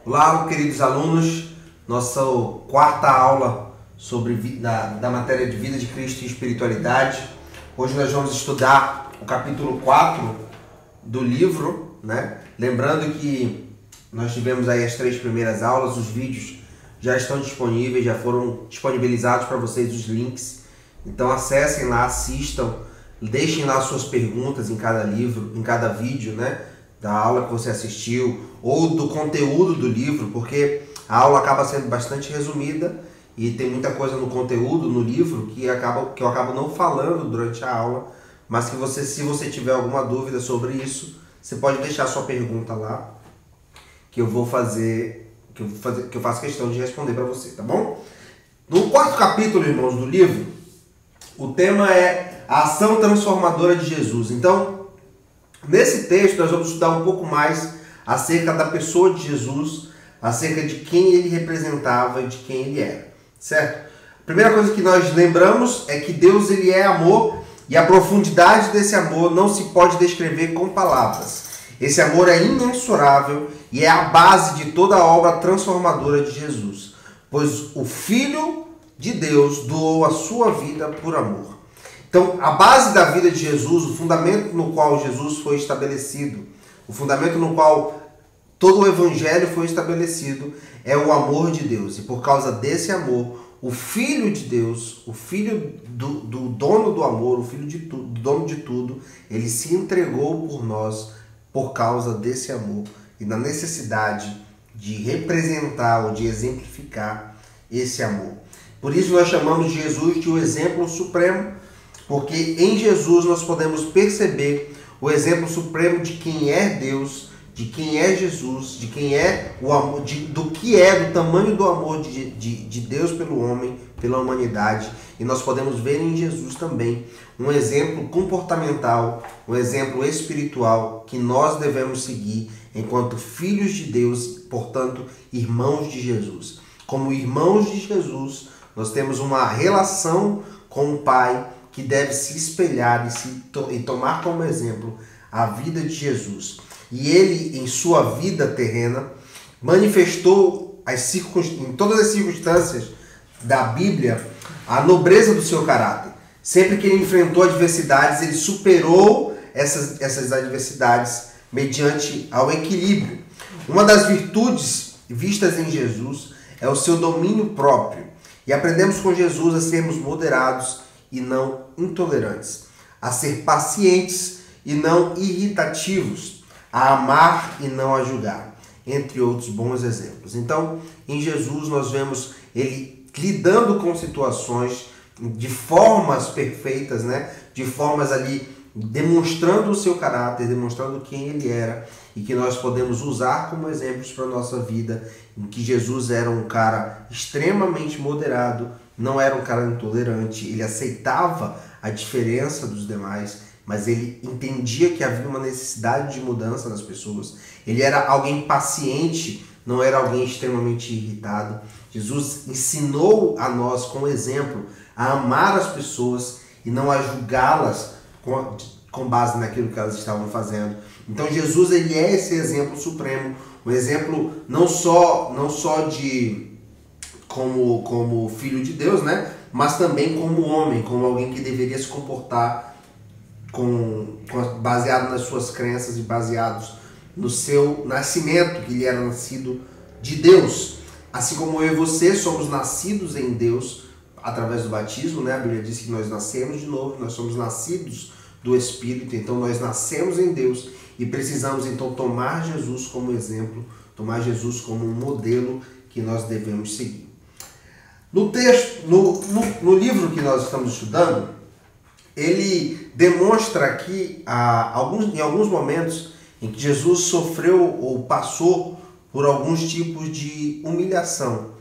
Olá, queridos alunos, nossa quarta aula sobre da matéria de vida de Cristo e espiritualidade. Hoje nós vamos estudar o capítulo 4 do livro, né? Lembrando que nós tivemos aí as 3 primeiras aulas, os vídeos já estão disponíveis, já foram disponibilizados para vocês os links. Então acessem lá, assistam, deixem lá suas perguntas em cada livro, em cada vídeo, né? Da aula que você assistiu ou do conteúdo do livro, porque a aula acaba sendo bastante resumida e tem muita coisa no conteúdo, no livro, que eu acabo não falando durante a aula, mas que você, se você tiver alguma dúvida sobre isso, você pode deixar sua pergunta lá, que eu faço questão de responder para você, tá bom? No quarto capítulo, irmãos, do livro, o tema é a ação transformadora de Jesus. Então, nesse texto nós vamos estudar um pouco mais acerca da pessoa de Jesus, acerca de quem ele representava e de quem ele era, certo? A primeira coisa que nós lembramos é que Deus ele é amor e a profundidade desse amor não se pode descrever com palavras. Esse amor é imensurável e é a base de toda a obra transformadora de Jesus, pois o Filho de Deus doou a sua vida por amor. Então, a base da vida de Jesus, o fundamento no qual Jesus foi estabelecido, o fundamento no qual todo o Evangelho foi estabelecido, é o amor de Deus. E por causa desse amor, o Filho de Deus, o Filho do dono do amor, o Filho do dono de tudo, ele se entregou por nós por causa desse amor e da necessidade de representar ou de exemplificar esse amor. Por isso nós chamamos Jesus de o exemplo supremo, porque em Jesus nós podemos perceber o exemplo supremo de quem é Deus, de quem é Jesus, de quem é o amor, do tamanho do amor de Deus pelo homem, pela humanidade. E nós podemos ver em Jesus também um exemplo comportamental, um exemplo espiritual que nós devemos seguir enquanto filhos de Deus, portanto, irmãos de Jesus. Como irmãos de Jesus, nós temos uma relação com o Pai que deve se espelhar e tomar como exemplo a vida de Jesus. E ele, em sua vida terrena, manifestou em todas as circunstâncias da Bíblia a nobreza do seu caráter. Sempre que ele enfrentou adversidades, ele superou essas adversidades mediante ao equilíbrio. Uma das virtudes vistas em Jesus é o seu domínio próprio. E aprendemos com Jesus a sermos moderados e não intolerantes, a ser pacientes e não irritativos, a amar e não a julgar, entre outros bons exemplos. Então, em Jesus nós vemos ele lidando com situações de formas perfeitas, né? De formas ali demonstrando o seu caráter, demonstrando quem ele era e que nós podemos usar como exemplos para a nossa vida, em que Jesus era um cara extremamente moderado, não era um cara intolerante, ele aceitava a diferença dos demais, mas ele entendia que havia uma necessidade de mudança nas pessoas. Ele era alguém paciente, não era alguém extremamente irritado. Jesus ensinou a nós, com exemplo, a amar as pessoas e não a julgá-las com base naquilo que elas estavam fazendo. Então Jesus ele é esse exemplo supremo, um exemplo não só de como filho de Deus, né? Mas também como homem, como alguém que deveria se comportar baseado nas suas crenças e baseados no seu nascimento, que ele era nascido de Deus. Assim como eu e você somos nascidos em Deus através do batismo, né? A Bíblia diz que nós nascemos de novo, nós somos nascidos do Espírito, então nós nascemos em Deus e precisamos então tomar Jesus como exemplo, tomar Jesus como um modelo que nós devemos seguir. No texto, no livro que nós estamos estudando, ele demonstra aqui em alguns momentos em que Jesus sofreu ou passou por alguns tipos de humilhação.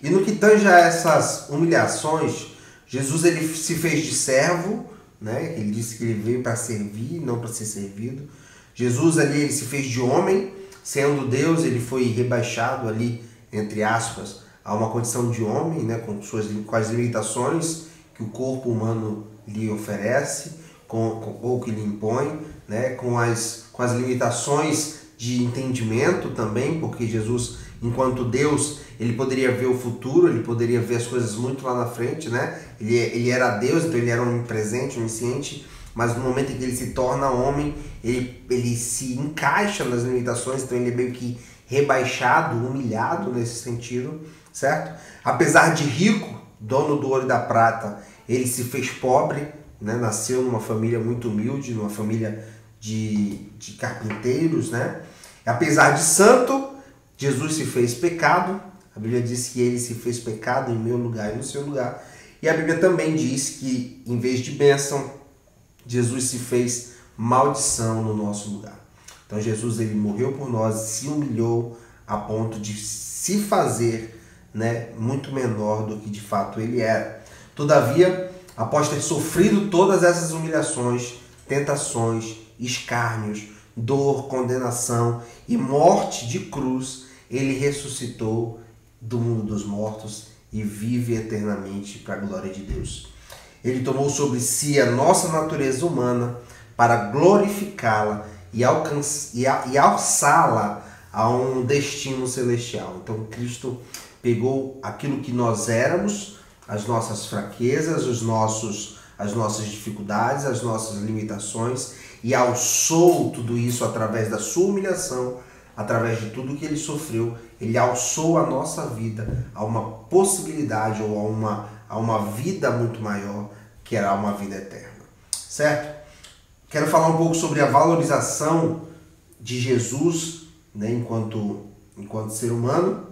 E no que tange a essas humilhações, Jesus ele se fez de servo, né? Ele disse que ele veio para servir, não para ser servido. Jesus ali ele se fez de homem, sendo Deus, ele foi rebaixado ali, entre aspas, a uma condição de homem, né, com as limitações que o corpo humano lhe oferece, ou que lhe impõe, né, com as limitações de entendimento também, porque Jesus enquanto Deus, ele poderia ver o futuro, ele poderia ver as coisas muito lá na frente, né? Ele era Deus, então ele era onipresente, onisciente, mas no momento em que ele se torna homem, ele se encaixa nas limitações, então ele é meio que rebaixado, humilhado nesse sentido, certo? Apesar de rico, dono do ouro e da prata, ele se fez pobre, né? Nasceu numa família muito humilde, numa família de carpinteiros, né? Apesar de santo, Jesus se fez pecado. A Bíblia diz que ele se fez pecado em meu lugar e no seu lugar. E a Bíblia também diz que, em vez de bênção, Jesus se fez maldição no nosso lugar. Então Jesus, ele morreu por nós, se humilhou a ponto de se fazer, né, muito menor do que de fato ele era. Todavia, após ter sofrido todas essas humilhações, tentações, escárnios, dor, condenação e morte de cruz, ele ressuscitou do mundo dos mortos e vive eternamente para a glória de Deus. Ele tomou sobre si a nossa natureza humana para glorificá-la e alçá-la a um destino celestial. Então Cristo pegou aquilo que nós éramos, as nossas fraquezas, as nossas dificuldades, as nossas limitações, e alçou tudo isso através da sua humilhação, através de tudo que ele sofreu. Ele alçou a nossa vida a uma possibilidade ou a uma vida muito maior, que era uma vida eterna. Certo? Quero falar um pouco sobre a valorização de Jesus, né, enquanto ser humano.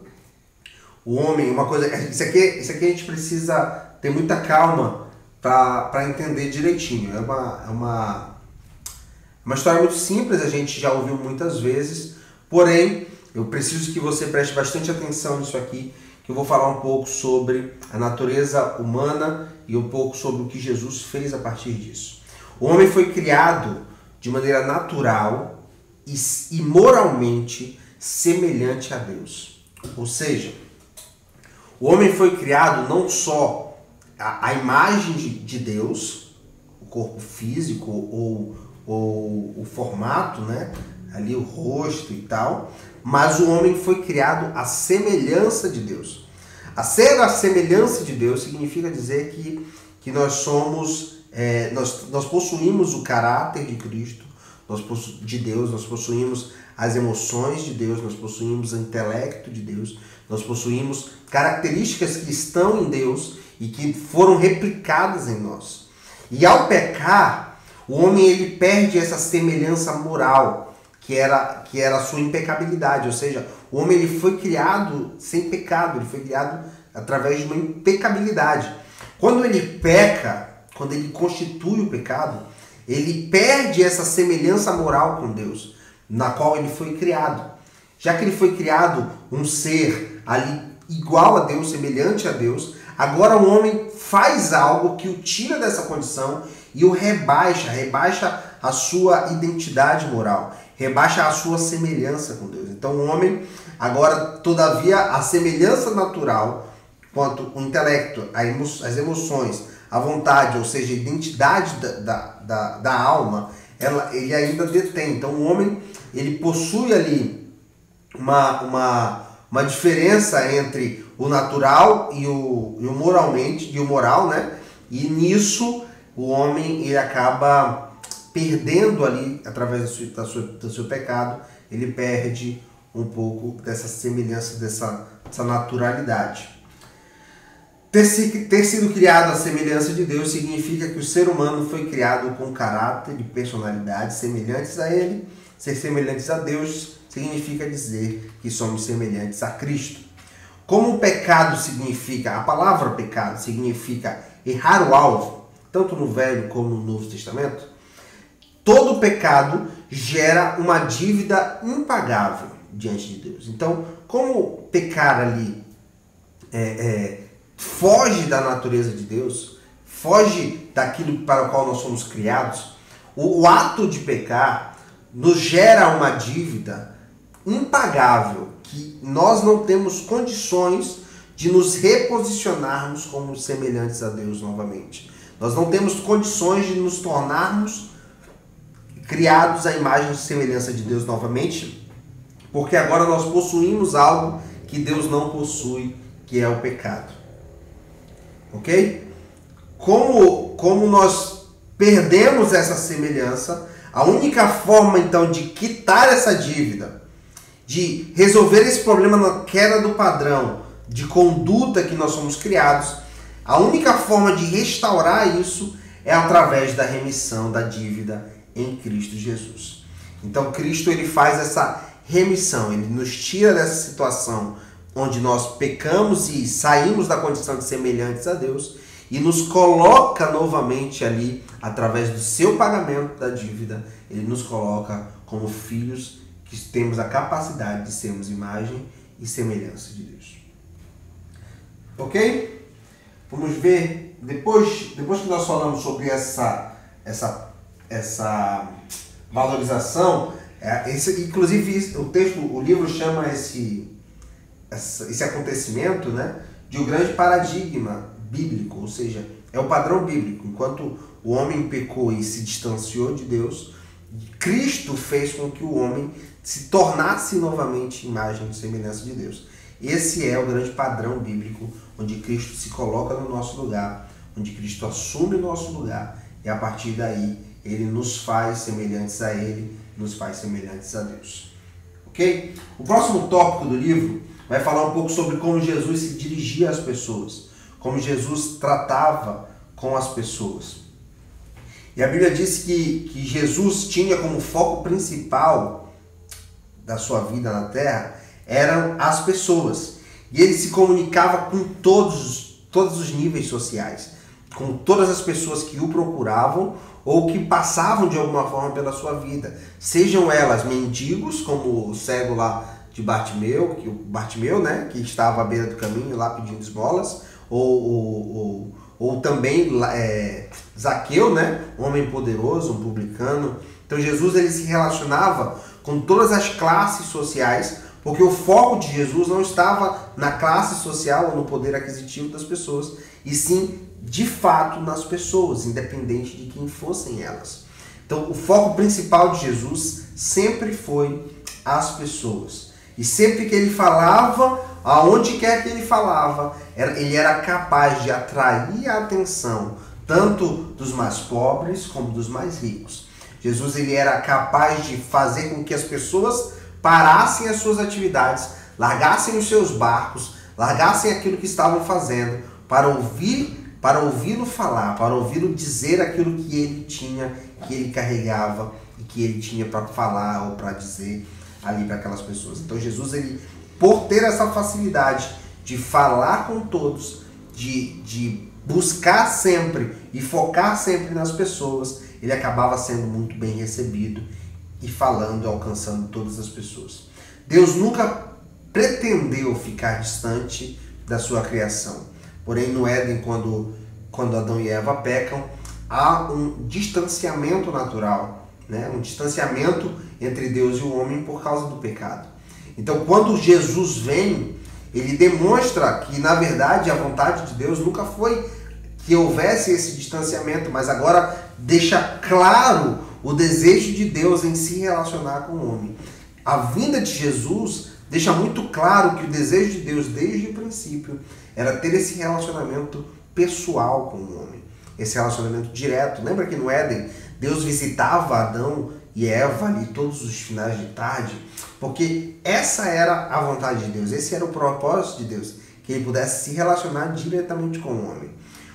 O homem, uma coisa, isso aqui a gente precisa ter muita calma para entender direitinho. É uma história muito simples, a gente já ouviu muitas vezes, porém eu preciso que você preste bastante atenção nisso aqui, que eu vou falar um pouco sobre a natureza humana e um pouco sobre o que Jesus fez a partir disso. O homem foi criado de maneira natural e moralmente semelhante a Deus. Ou seja, o homem foi criado não só a imagem de Deus, o corpo físico ou o formato, né? Ali o rosto e tal, mas o homem foi criado à semelhança de Deus. A ser a semelhança de Deus significa dizer que nós somos, nós possuímos o caráter de Cristo, de Deus, nós possuímos as emoções de Deus, nós possuímos o intelecto de Deus, nós possuímos características que estão em Deus e que foram replicadas em nós. E ao pecar, o homem ele perde essa semelhança moral, que era a sua impecabilidade, ou seja, o homem ele foi criado sem pecado, ele foi criado através de uma impecabilidade. Quando ele peca, quando ele constitui o pecado, ele perde essa semelhança moral com Deus, na qual ele foi criado. Já que ele foi criado um ser ali igual a Deus, semelhante a Deus, agora o homem faz algo que o tira dessa condição e o rebaixa a sua identidade moral, rebaixa a sua semelhança com Deus. Então o homem, agora, todavia, a semelhança natural, quanto o intelecto, as emoções, a vontade, ou seja, a identidade da alma, ele ainda detém. Então o homem, ele possui ali uma diferença entre o natural e o moral, né? E nisso o homem ele acaba perdendo ali, através do seu pecado, ele perde um pouco dessa semelhança, dessa naturalidade. Ter sido criado à semelhança de Deus significa que o ser humano foi criado com caráter e personalidade semelhantes a ele. Ser semelhantes a Deus significa dizer que somos semelhantes a Cristo. Como o pecado significa, a palavra pecado significa errar o alvo, tanto no Velho como no Novo Testamento, todo pecado gera uma dívida impagável diante de Deus. Então, como pecar ali foge da natureza de Deus, foge daquilo para o qual nós somos criados, o ato de pecar nos gera uma dívida impagável, que nós não temos condições de nos reposicionarmos como semelhantes a Deus novamente. Nós não temos condições de nos tornarmos criados à imagem e semelhança de Deus novamente, porque agora nós possuímos algo que Deus não possui, que é o pecado. Ok? Como nós perdemos essa semelhança, a única forma então de quitar essa dívida, de resolver esse problema na queda do padrão de conduta que nós somos criados, a única forma de restaurar isso é através da remissão da dívida em Cristo Jesus. Então Cristo ele faz essa remissão, ele nos tira dessa situação onde nós pecamos e saímos da condição de semelhantes a Deus e nos coloca novamente ali, através do seu pagamento da dívida, ele nos coloca como filhos que temos a capacidade de sermos imagem e semelhança de Deus. Ok? Vamos ver, depois que nós falamos sobre essa valorização, inclusive o livro chama esse acontecimento, né, de um grande paradigma bíblico, ou seja, é o padrão bíblico. Enquanto o homem pecou e se distanciou de Deus, Cristo fez com que o homem se tornasse novamente imagem e semelhança de Deus. Esse é o grande padrão bíblico, onde Cristo se coloca no nosso lugar, onde Cristo assume o nosso lugar, e a partir daí ele nos faz semelhantes a ele, nos faz semelhantes a Deus. Ok? O próximo tópico do livro vai falar um pouco sobre como Jesus se dirigia às pessoas, como Jesus tratava com as pessoas. E a Bíblia diz que Jesus tinha como foco principal da sua vida na terra eram as pessoas. E ele se comunicava com todos os níveis sociais, com todas as pessoas que o procuravam ou que passavam de alguma forma pela sua vida. Sejam elas mendigos, como o cego lá de Bartimeu, né, que estava à beira do caminho lá pedindo esmolas, ou também Zaqueu, né, um homem poderoso, um publicano. Então Jesus ele se relacionava com todas as classes sociais, porque o foco de Jesus não estava na classe social ou no poder aquisitivo das pessoas, e sim, de fato, nas pessoas, independente de quem fossem elas. Então, o foco principal de Jesus sempre foi as pessoas. E sempre que ele falava, aonde quer que ele falava, ele era capaz de atrair a atenção tanto dos mais pobres como dos mais ricos. Jesus ele era capaz de fazer com que as pessoas parassem as suas atividades, largassem os seus barcos, largassem aquilo que estavam fazendo para ouvi-lo falar, para ouvi-lo dizer aquilo que ele tinha, que ele carregava e que ele tinha para falar ou para dizer ali para aquelas pessoas. Então Jesus, ele, por ter essa facilidade de falar com todos, de buscar sempre e focar sempre nas pessoas, ele acabava sendo muito bem recebido e falando, alcançando todas as pessoas. Deus nunca pretendeu ficar distante da sua criação. Porém, no Éden, quando Adão e Eva pecam, há um distanciamento natural, né? Um distanciamento entre Deus e o homem por causa do pecado. Então, quando Jesus vem, ele demonstra que, na verdade, a vontade de Deus nunca foi que houvesse esse distanciamento, mas agora deixa claro o desejo de Deus em se relacionar com o homem. A vinda de Jesus deixa muito claro que o desejo de Deus, desde o princípio, era ter esse relacionamento pessoal com o homem, esse relacionamento direto. Lembra que no Éden, Deus visitava Adão e Eva ali todos os finais de tarde? Porque essa era a vontade de Deus, esse era o propósito de Deus, que ele pudesse se relacionar diretamente com o homem.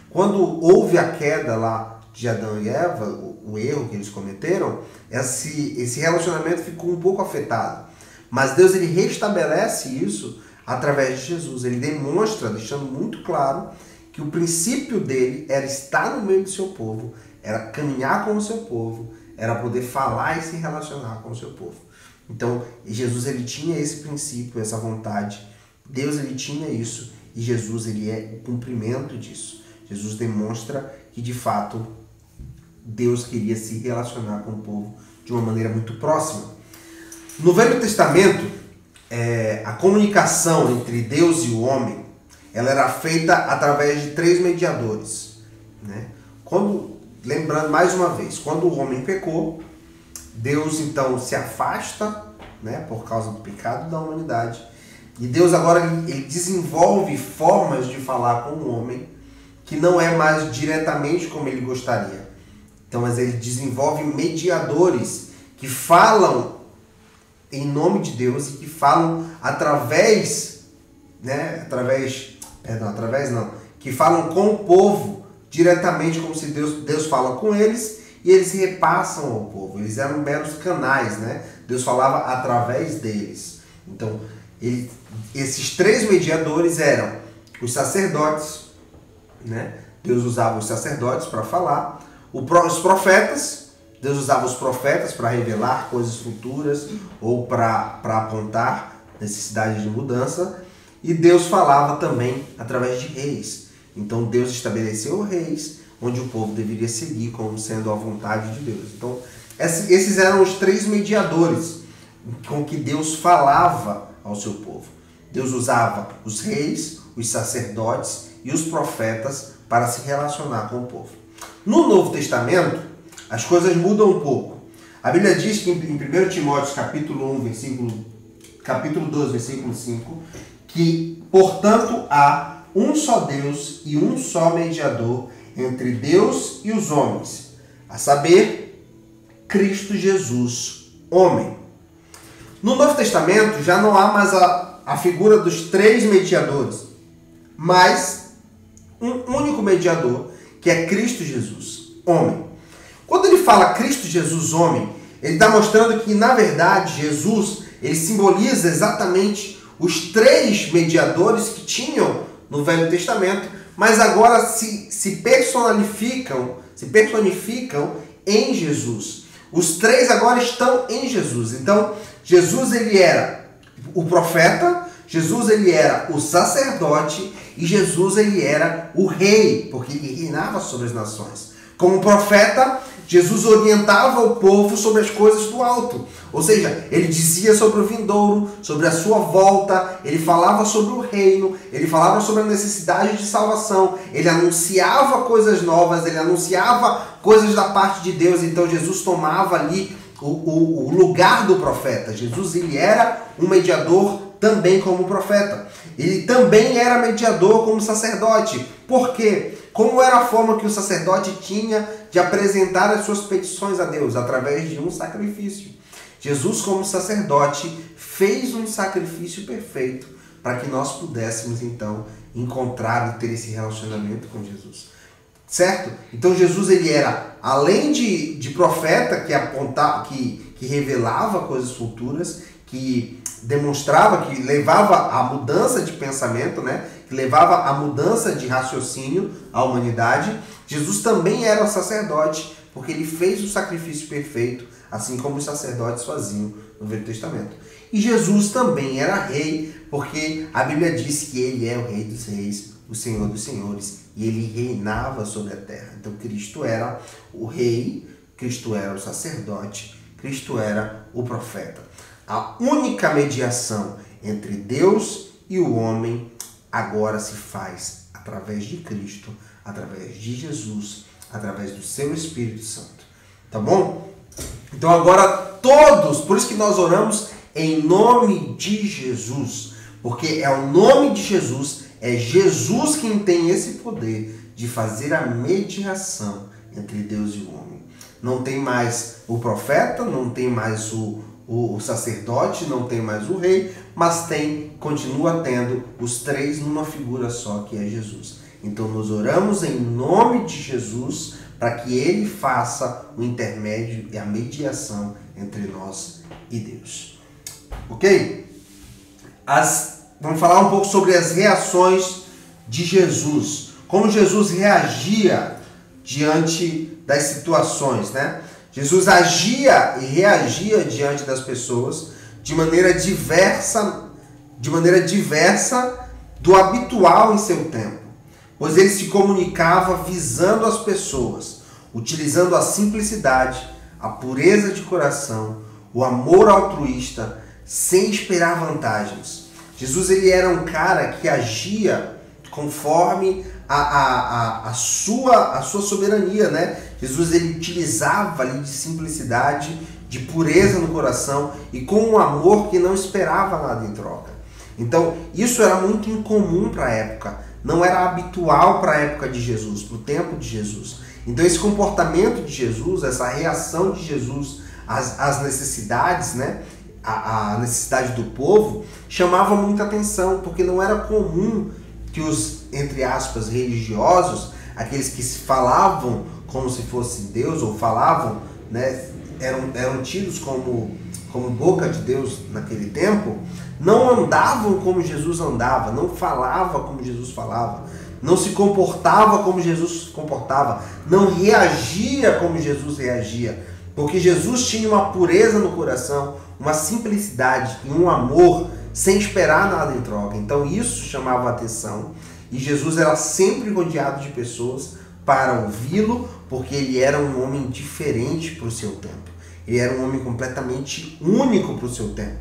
Quando houve a queda lá de Adão e Eva, o erro que eles cometeram, esse relacionamento ficou um pouco afetado. Mas Deus ele restabelece isso através de Jesus. Ele demonstra, deixando muito claro, que o princípio dele era estar no meio do seu povo, era caminhar com o seu povo, era poder falar e se relacionar com o seu povo. Então, Jesus ele tinha esse princípio, essa vontade. Deus ele tinha isso e Jesus ele é o cumprimento disso. Jesus demonstra que, de fato, Deus queria se relacionar com o povo de uma maneira muito próxima. No Velho Testamento, a comunicação entre Deus e o homem, ela era feita através de 3 mediadores, né? Lembrando mais uma vez, quando o homem pecou, Deus então se afasta, né, por causa do pecado da humanidade, E Deus agora ele desenvolve formas de falar com o homem que não é mais diretamente como ele gostaria. Então, mas ele desenvolve mediadores que falam em nome de Deus e que falam que falam com o povo diretamente, como se Deus fala com eles e eles repassam ao povo. Eles eram meros canais, né? Deus falava através deles. Então, esses três mediadores eram os sacerdotes, né? Deus usava os sacerdotes para falar, os profetas, Deus usava os profetas para revelar coisas futuras ou para apontar necessidade de mudança, e Deus falava também através de reis. Então Deus estabeleceu reis onde o povo deveria seguir como sendo a vontade de Deus. Então esses eram os três mediadores com que Deus falava ao seu povo. Deus usava os reis, os sacerdotes e os profetas para se relacionar com o povo. No Novo Testamento, as coisas mudam um pouco. A Bíblia diz que em 1 Timóteo capítulo 2, versículo 5, que, portanto, há um só Deus e um só mediador entre Deus e os homens, a saber, Cristo Jesus, homem. No Novo Testamento já não há mais a figura dos três mediadores, mas um único mediador, que é Cristo Jesus, homem. Quando ele fala Cristo Jesus, homem, ele está mostrando que, na verdade, Jesus ele simboliza exatamente os três mediadores que tinham no Velho Testamento, mas agora se personificam em Jesus. Os três agora estão em Jesus. Então, Jesus ele era o profeta, Jesus ele era o sacerdote e Jesus ele era o rei, porque ele reinava sobre as nações. Como profeta, Jesus orientava o povo sobre as coisas do alto. Ou seja, ele dizia sobre o vindouro, sobre a sua volta, ele falava sobre o reino, ele falava sobre a necessidade de salvação, ele anunciava coisas novas, ele anunciava coisas da parte de Deus. Então Jesus tomava ali o lugar do profeta. Jesus ele era um mediador também como profeta. Ele também era mediador como sacerdote. Por quê? Como era a forma que o sacerdote tinha de apresentar as suas petições a Deus? Através de um sacrifício. Jesus, como sacerdote, fez um sacrifício perfeito para que nós pudéssemos, então, encontrar e ter esse relacionamento com Jesus. Certo? Então, Jesus, ele era, além de profeta, que apontava, que revelava coisas futuras, que demonstrava, que levava à mudança de pensamento, né? Que levava à mudança de raciocínio à humanidade. Jesus também era sacerdote, porque ele fez o sacrifício perfeito, assim como os sacerdotes faziam no Velho Testamento. E Jesus também era rei, porque a Bíblia diz que ele é o Rei dos Reis, o Senhor dos Senhores, e ele reinava sobre a terra. Então Cristo era o rei, Cristo era o sacerdote, Cristo era o profeta. A única mediação entre Deus e o homem agora se faz através de Cristo, através de Jesus, através do seu Espírito Santo. Tá bom? Então agora todos, por isso que nós oramos em nome de Jesus, porque é o nome de Jesus, é Jesus quem tem esse poder de fazer a mediação entre Deus e o homem. Não tem mais o profeta, não tem mais o sacerdote, não tem mais o rei, mas continua tendo os três numa figura só, que é Jesus. Então nós oramos em nome de Jesus para que ele faça o intermédio e a mediação entre nós e Deus. Ok? Vamos falar um pouco sobre as reações de Jesus. Como Jesus reagia diante das situações, né? Jesus agia e reagia diante das pessoas de maneira diversa do habitual em seu tempo, pois ele se comunicava visando as pessoas, utilizando a simplicidade, a pureza de coração, o amor altruísta, sem esperar vantagens. Jesus ele era um cara que agia conforme a sua soberania, né? Jesus ele utilizava ali de simplicidade, de pureza no coração e com um amor que não esperava nada em troca. Então, isso era muito incomum para a época, não era habitual para a época de Jesus, para o tempo de Jesus. Então, esse comportamento de Jesus, essa reação de Jesus às necessidades, né? A necessidade do povo, chamava muita atenção, porque não era comum que os, entre aspas, religiosos, aqueles que se falavam como se fosse Deus, ou falavam, né, eram tidos como boca de Deus naquele tempo, não andavam como Jesus andava, não falava como Jesus falava, não se comportava como Jesus se comportava, não reagia como Jesus reagia, porque Jesus tinha uma pureza no coração, uma simplicidade e um amor sem esperar nada em troca. Então isso chamava a atenção, e Jesus era sempre rodeado de pessoas para ouvi-lo, porque ele era um homem diferente para o seu tempo. Ele era um homem completamente único para o seu tempo.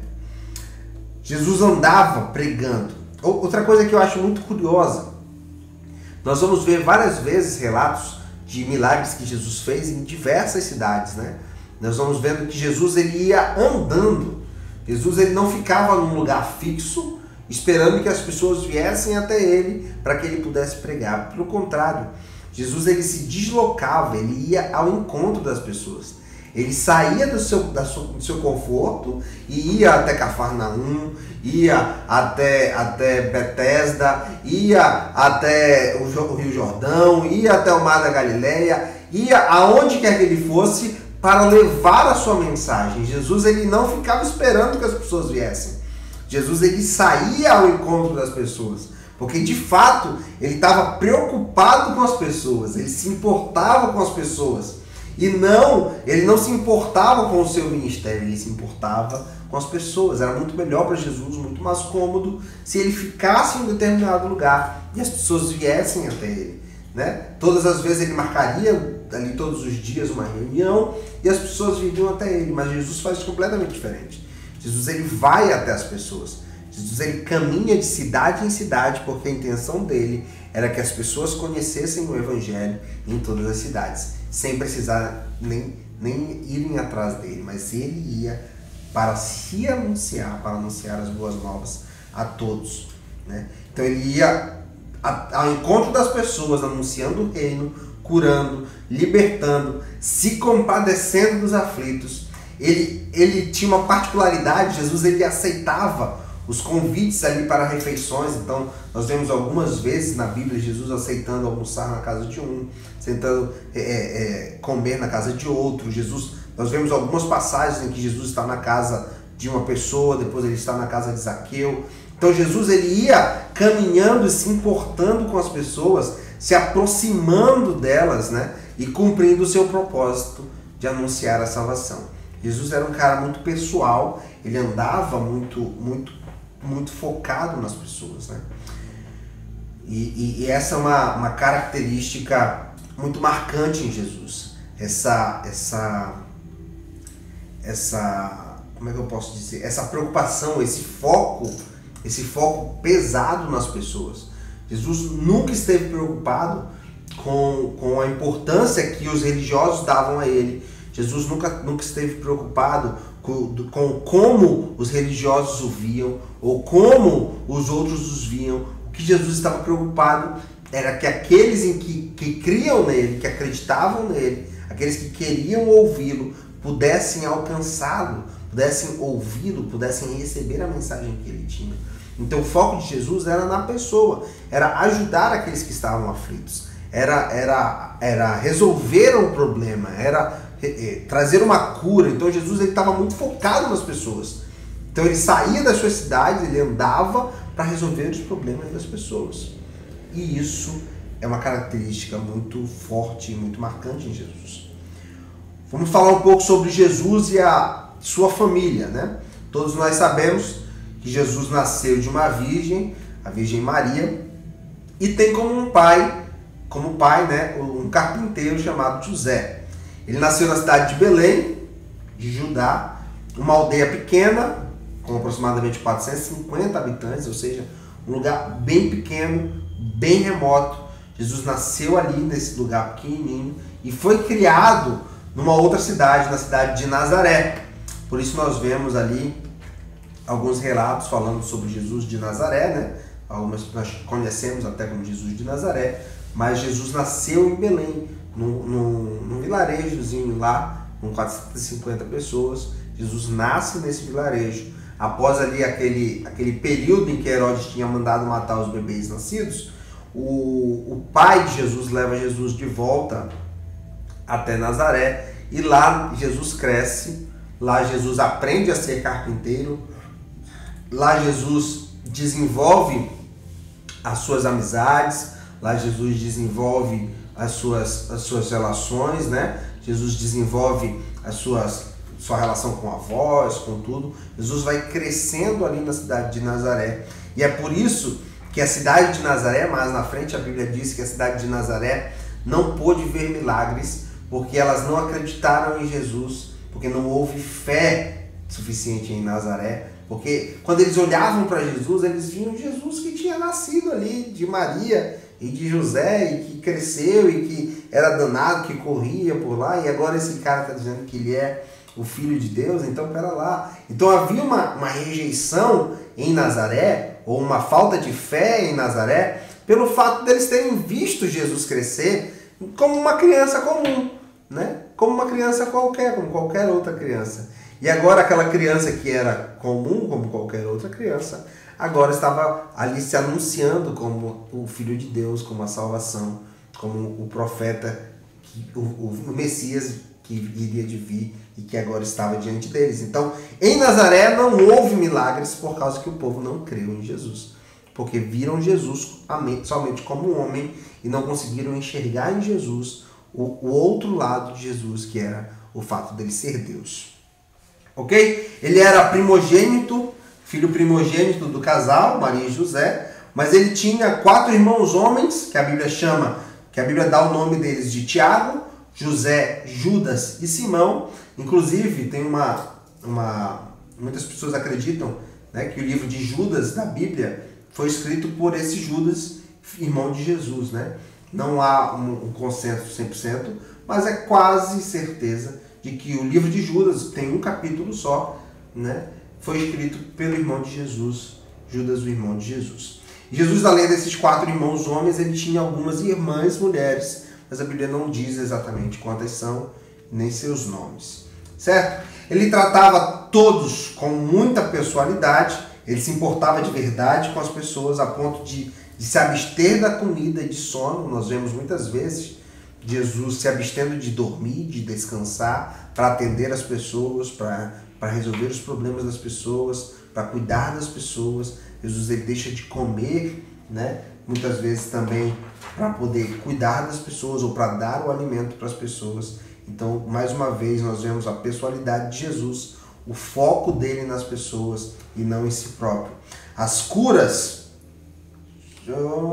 Jesus andava pregando. Outra coisa que eu acho muito curiosa, nós vamos ver várias vezes relatos de milagres que Jesus fez em diversas cidades, né? Nós vamos vendo que Jesus ele ia andando. Jesus ele não ficava num lugar fixo, esperando que as pessoas viessem até ele para que ele pudesse pregar. Pelo contrário, Jesus ele se deslocava, ele ia ao encontro das pessoas. Ele saía do seu conforto e ia até Cafarnaum, ia até Betesda, ia até o Rio Jordão, ia até o Mar da Galileia, ia aonde quer que ele fosse para levar a sua mensagem. Jesus ele não ficava esperando que as pessoas viessem. Jesus ele saía ao encontro das pessoas, porque de fato ele estava preocupado com as pessoas, ele se importava com as pessoas. E ele não se importava com o seu ministério, ele se importava com as pessoas. Era muito melhor para Jesus, muito mais cômodo, se ele ficasse em um determinado lugar e as pessoas viessem até ele, né? Todas as vezes ele marcaria ali todos os dias uma reunião e as pessoas viriam até ele, mas Jesus faz completamente diferente. Jesus ele vai até as pessoas. Jesus ele caminha de cidade em cidade, porque a intenção dele era que as pessoas conhecessem o Evangelho em todas as cidades, sem precisar nem irem atrás dele, mas ele ia para se anunciar, para anunciar as boas novas a todos, né? Então ele ia ao encontro das pessoas, anunciando o reino, curando, libertando, se compadecendo dos aflitos. Ele tinha uma particularidade, Jesus ele aceitava os convites ali para refeições. Então nós vemos algumas vezes na Bíblia Jesus aceitando almoçar na casa de um, tentando comer na casa de outro. Nós vemos algumas passagens em que Jesus está na casa de uma pessoa, depois ele está na casa de Zaqueu. Então Jesus ele ia caminhando e se importando com as pessoas, se aproximando delas, né? E cumprindo o seu propósito de anunciar a salvação. Jesus era um cara muito pessoal, ele andava muito focado nas pessoas, né? E essa é uma característica muito marcante em Jesus. Como é que eu posso dizer? Essa preocupação, esse foco pesado nas pessoas. Jesus nunca esteve preocupado com a importância que os religiosos davam a ele. Jesus nunca esteve preocupado com como os religiosos o viam ou como os outros os viam. O que Jesus estava preocupado era que aqueles que criam nele, que acreditavam nele, aqueles que queriam ouvi-lo, pudessem alcançá-lo, pudessem ouvi-lo, pudessem receber a mensagem que ele tinha. Então o foco de Jesus era na pessoa, era ajudar aqueles que estavam aflitos, era resolver um problema, era trazer uma cura. Então Jesus estava muito focado nas pessoas. Então ele saía das suas cidades, ele andava para resolver os problemas das pessoas. E isso é uma característica muito forte e muito marcante em Jesus. Vamos falar um pouco sobre Jesus e a sua família, né? Todos nós sabemos que Jesus nasceu de uma virgem, a Virgem Maria, e tem como pai, né, um carpinteiro chamado José. Ele nasceu na cidade de Belém, de Judá, uma aldeia pequena, com aproximadamente 450 habitantes, ou seja, um lugar bem pequeno, bem remoto. Jesus nasceu ali nesse lugar pequenininho e foi criado numa outra cidade, na cidade de Nazaré. Por isso nós vemos ali alguns relatos falando sobre Jesus de Nazaré, né? Algumas nós conhecemos até como Jesus de Nazaré, mas Jesus nasceu em Belém, num vilarejozinho lá, com 450 pessoas. Jesus nasce nesse vilarejo. Após ali aquele período em que Herodes tinha mandado matar os bebês nascidos, o pai de Jesus leva Jesus de volta até Nazaré, e lá Jesus cresce, lá Jesus aprende a ser carpinteiro, lá Jesus desenvolve as suas amizades, lá Jesus desenvolve as suas relações, né? Jesus desenvolve sua relação com avós, com tudo. Jesus vai crescendo ali na cidade de Nazaré, e é por isso que a cidade de Nazaré, mais na frente a Bíblia diz que a cidade de Nazaré não pôde ver milagres, porque elas não acreditaram em Jesus, porque não houve fé suficiente em Nazaré. Porque quando eles olhavam para Jesus, eles viam Jesus que tinha nascido ali de Maria e de José, e que cresceu e que era danado, que corria por lá, e agora esse cara está dizendo que ele é o Filho de Deus. Então pera lá. Então havia uma rejeição em Nazaré, ou uma falta de fé em Nazaré, pelo fato deles terem visto Jesus crescer como uma criança comum, né? Como uma criança qualquer, como qualquer outra criança. E agora aquela criança que era comum, como qualquer outra criança, agora estava ali se anunciando como o Filho de Deus, como a salvação, como o profeta, o Messias que iria de vir e que agora estava diante deles. Então, em Nazaré não houve milagres por causa que o povo não creu em Jesus. Porque viram Jesus somente como um homem e não conseguiram enxergar em Jesus o outro lado de Jesus, que era o fato dele ser Deus. Ok? Ele era primogênito, filho primogênito do casal, Maria e José, mas ele tinha 4 irmãos homens, que a Bíblia dá o nome deles de Tiago, José, Judas e Simão. Inclusive, tem muitas pessoas acreditam, né, que o livro de Judas da Bíblia foi escrito por esse Judas, irmão de Jesus, né? Não há um consenso 100%, mas é quase certeza de que o livro de Judas tem um capítulo só, né? Foi escrito pelo irmão de Jesus, Judas, o irmão de Jesus. E Jesus, além desses 4 irmãos homens, ele tinha algumas irmãs mulheres, mas a Bíblia não diz exatamente quantas são, nem seus nomes, certo? Ele tratava todos com muita pessoalidade, ele se importava de verdade com as pessoas, a ponto de se abster da comida e de sono. Nós vemos muitas vezes Jesus se abstendo de dormir, de descansar, para atender as pessoas, para resolver os problemas das pessoas, para cuidar das pessoas. Jesus ele deixa de comer, né? Muitas vezes também para poder cuidar das pessoas ou para dar o alimento para as pessoas. Então, mais uma vez, nós vemos a pessoalidade de Jesus, o foco dele nas pessoas e não em si próprio. As curas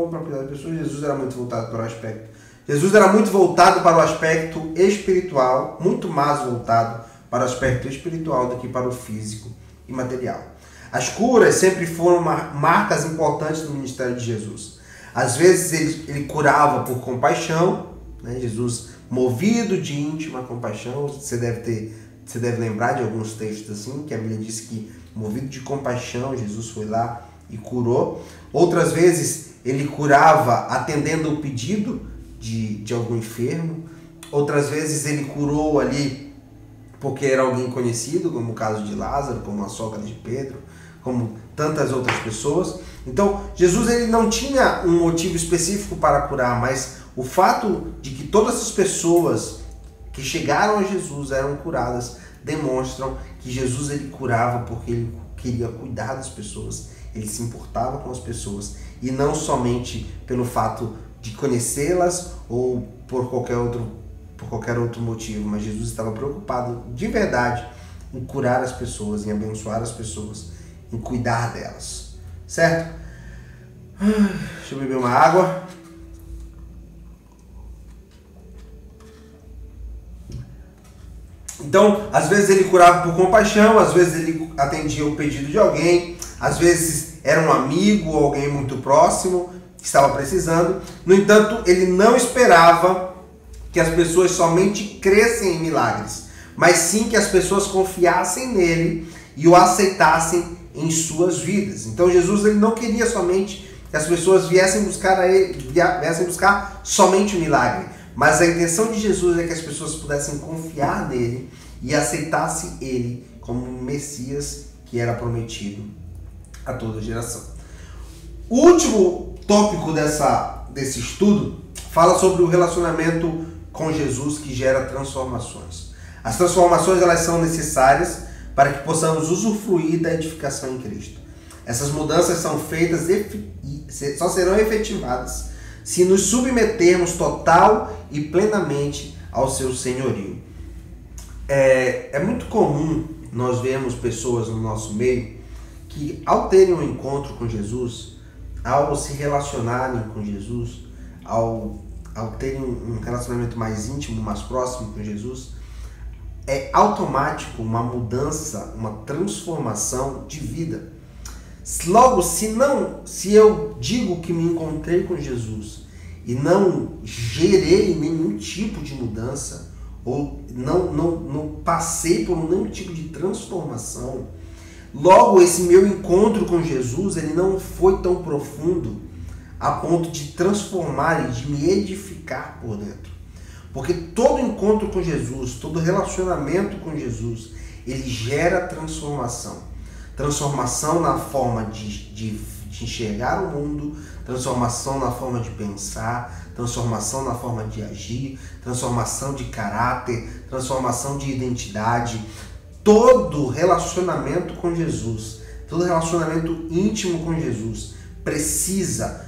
para cuidar das pessoas, Jesus era muito voltado para o aspecto. Jesus era muito voltado para o aspecto espiritual, muito mais voltado para o aspecto espiritual do que para o físico e material. As curas sempre foram marcas importantes do ministério de Jesus. Às vezes ele curava por compaixão, né? Jesus movido de íntima compaixão. Você deve lembrar de alguns textos assim, que a Bíblia diz que movido de compaixão, Jesus foi lá e curou. Outras vezes ele curava atendendo o pedido de algum enfermo. Outras vezes ele curou ali porque era alguém conhecido, como o caso de Lázaro, como a sogra de Pedro, como tantas outras pessoas. Então Jesus ele não tinha um motivo específico para curar, mas o fato de que todas as pessoas que chegaram a Jesus eram curadas demonstram que Jesus ele curava porque ele queria cuidar das pessoas, ele se importava com as pessoas, e não somente pelo fato de conhecê-las ou por qualquer outro motivo, mas Jesus estava preocupado de verdade em curar as pessoas, em abençoar as pessoas, em cuidar delas, certo? Deixa eu beber uma água. Então, às vezes ele curava por compaixão, às vezes ele atendia o pedido de alguém, às vezes era um amigo ou alguém muito próximo que estava precisando. No entanto, ele não esperava que as pessoas somente crescem em milagres, mas sim que as pessoas confiassem nele e o aceitassem em suas vidas. Então Jesus ele não queria somente que as pessoas viessem buscar somente o milagre, mas a intenção de Jesus é que as pessoas pudessem confiar nele e aceitassem ele como o Messias que era prometido a toda geração. O último tópico desse estudo fala sobre o relacionamento com Jesus que gera transformações. As transformações elas são necessárias para que possamos usufruir da edificação em Cristo. Essas mudanças são feitas e só serão efetivadas se nos submetermos total e plenamente ao seu senhorio. É muito comum nós vermos pessoas no nosso meio que, ao terem um encontro com Jesus, ao se relacionarem com Jesus, ao terem um relacionamento mais íntimo, mais próximo com Jesus, é automático uma mudança, uma transformação de vida. Logo, se eu digo que me encontrei com Jesus e não gerei nenhum tipo de mudança, ou não passei por nenhum tipo de transformação, logo esse meu encontro com Jesus ele não foi tão profundo a ponto de transformar e de me edificar por dentro. Porque todo encontro com Jesus, todo relacionamento com Jesus, ele gera transformação. Transformação na forma de enxergar o mundo, transformação na forma de pensar, transformação na forma de agir, transformação de caráter, transformação de identidade. Todo relacionamento com Jesus, todo relacionamento íntimo com Jesus precisa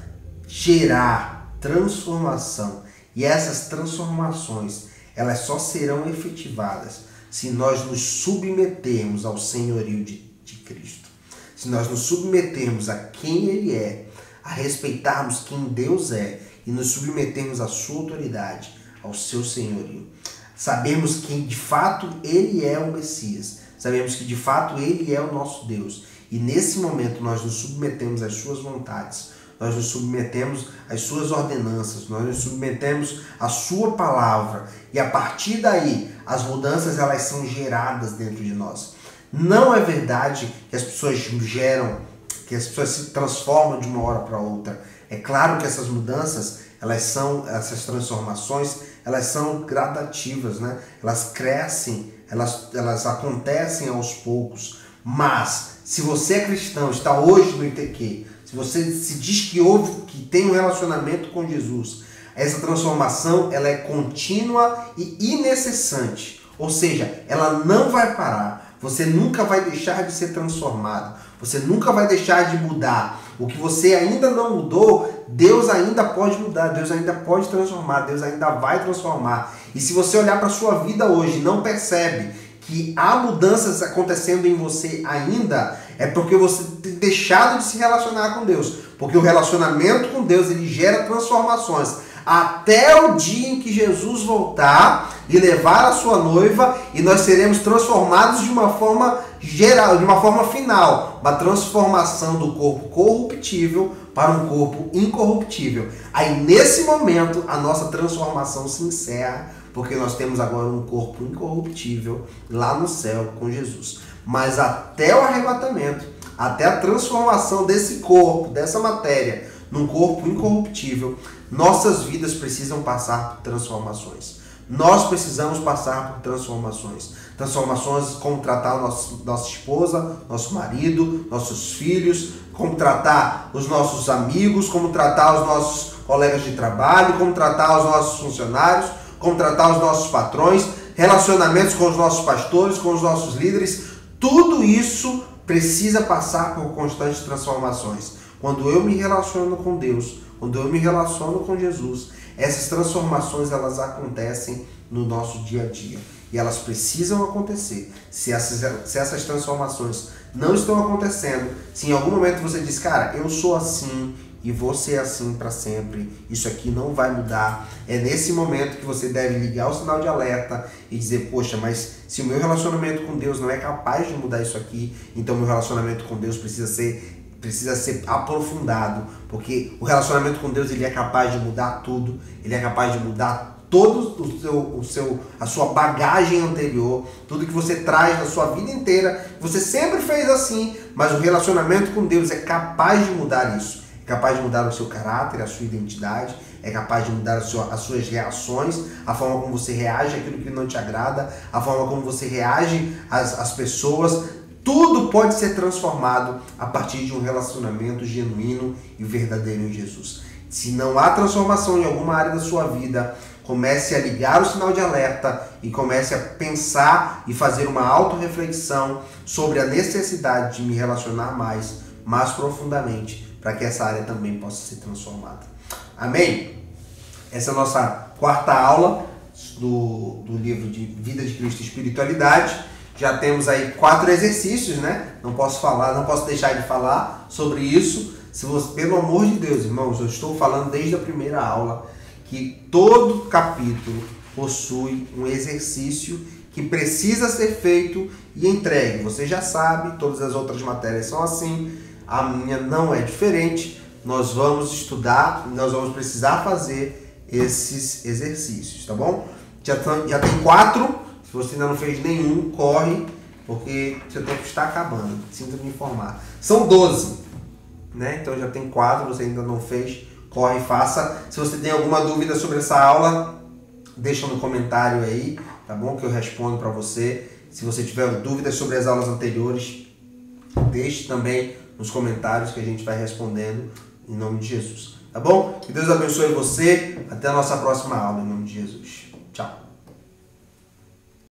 gerar transformação. E essas transformações, elas só serão efetivadas se nós nos submetermos ao senhorio de Cristo. Se nós nos submetermos a quem Ele é, a respeitarmos quem Deus é e nos submetermos à sua autoridade, ao seu senhorio. Sabemos que de fato Ele é o Messias. Sabemos que de fato Ele é o nosso Deus. E nesse momento nós nos submetemos às suas vontades. Nós nos submetemos às suas ordenanças, nós nos submetemos à sua palavra. E a partir daí, as mudanças elas são geradas dentro de nós. Não é verdade que as pessoas se transformam de uma hora para outra. É claro que essas mudanças, essas transformações, elas são gradativas, né? Elas crescem, elas acontecem aos poucos. Mas, se você é cristão, está hoje no ITQ, se você se diz que tem um relacionamento com Jesus, essa transformação ela é contínua e incessante. Ou seja, ela não vai parar. Você nunca vai deixar de ser transformado. Você nunca vai deixar de mudar. O que você ainda não mudou, Deus ainda pode mudar. Deus ainda pode transformar. Deus ainda vai transformar. E se você olhar para a sua vida hoje e não percebe que há mudanças acontecendo em você ainda, é porque você tem deixado de se relacionar com Deus. Porque o relacionamento com Deus, ele gera transformações. Até o dia em que Jesus voltar e levar a sua noiva, e nós seremos transformados de uma forma geral, de uma forma final. Uma transformação do corpo corruptível para um corpo incorruptível. Aí nesse momento a nossa transformação se encerra, porque nós temos agora um corpo incorruptível lá no céu com Jesus. Mas até o arrebatamento, até a transformação desse corpo, dessa matéria, num corpo incorruptível, nossas vidas precisam passar por transformações. Nós precisamos passar por transformações. Transformações como tratar nossa esposa, nosso marido, nossos filhos, como tratar os nossos amigos, como tratar os nossos colegas de trabalho, como tratar os nossos funcionários, como tratar os nossos patrões, relacionamentos com os nossos pastores, com os nossos líderes. Tudo isso precisa passar por constantes transformações. Quando eu me relaciono com Deus, quando eu me relaciono com Jesus, essas transformações elas acontecem no nosso dia a dia. E elas precisam acontecer. Se essas transformações não estão acontecendo, se em algum momento você diz, cara, eu sou assim e vou ser assim para sempre, isso aqui não vai mudar, é nesse momento que você deve ligar o sinal de alerta e dizer, poxa, mas se o meu relacionamento com Deus não é capaz de mudar isso aqui, então meu relacionamento com Deus precisa ser aprofundado, porque o relacionamento com Deus ele é capaz de mudar tudo, ele é capaz de mudar todo a sua bagagem anterior, tudo que você traz da sua vida inteira, você sempre fez assim, mas o relacionamento com Deus é capaz de mudar isso, é capaz de mudar o seu caráter, a sua identidade, é capaz de mudar as suas reações, a forma como você reage àquilo que não te agrada, a forma como você reage às pessoas. Tudo pode ser transformado a partir de um relacionamento genuíno e verdadeiro em Jesus. Se não há transformação em alguma área da sua vida, comece a ligar o sinal de alerta e comece a pensar e fazer uma autorreflexão sobre a necessidade de me relacionar mais profundamente, para que essa área também possa ser transformada. Amém? Essa é a nossa quarta aula do livro de Vida de Cristo e Espiritualidade. Já temos aí 4 exercícios, né? Não posso deixar de falar sobre isso. Se você, pelo amor de Deus, irmãos, eu estou falando desde a primeira aula que todo capítulo possui um exercício que precisa ser feito e entregue. Você já sabe, todas as outras matérias são assim, a minha não é diferente. Nós vamos estudar, nós vamos precisar fazer esses exercícios, tá bom? Já tem 4, se você ainda não fez nenhum, corre, porque seu tempo está acabando, sinto me informar. São 12. Né? Então já tem 4, você ainda não fez, corre e faça. Se você tem alguma dúvida sobre essa aula, deixa no comentário aí, tá bom? Que eu respondo para você. Se você tiver dúvidas sobre as aulas anteriores, deixe também nos comentários que a gente vai respondendo em nome de Jesus, tá bom? Que Deus abençoe você. Até a nossa próxima aula em nome de Jesus. Tchau.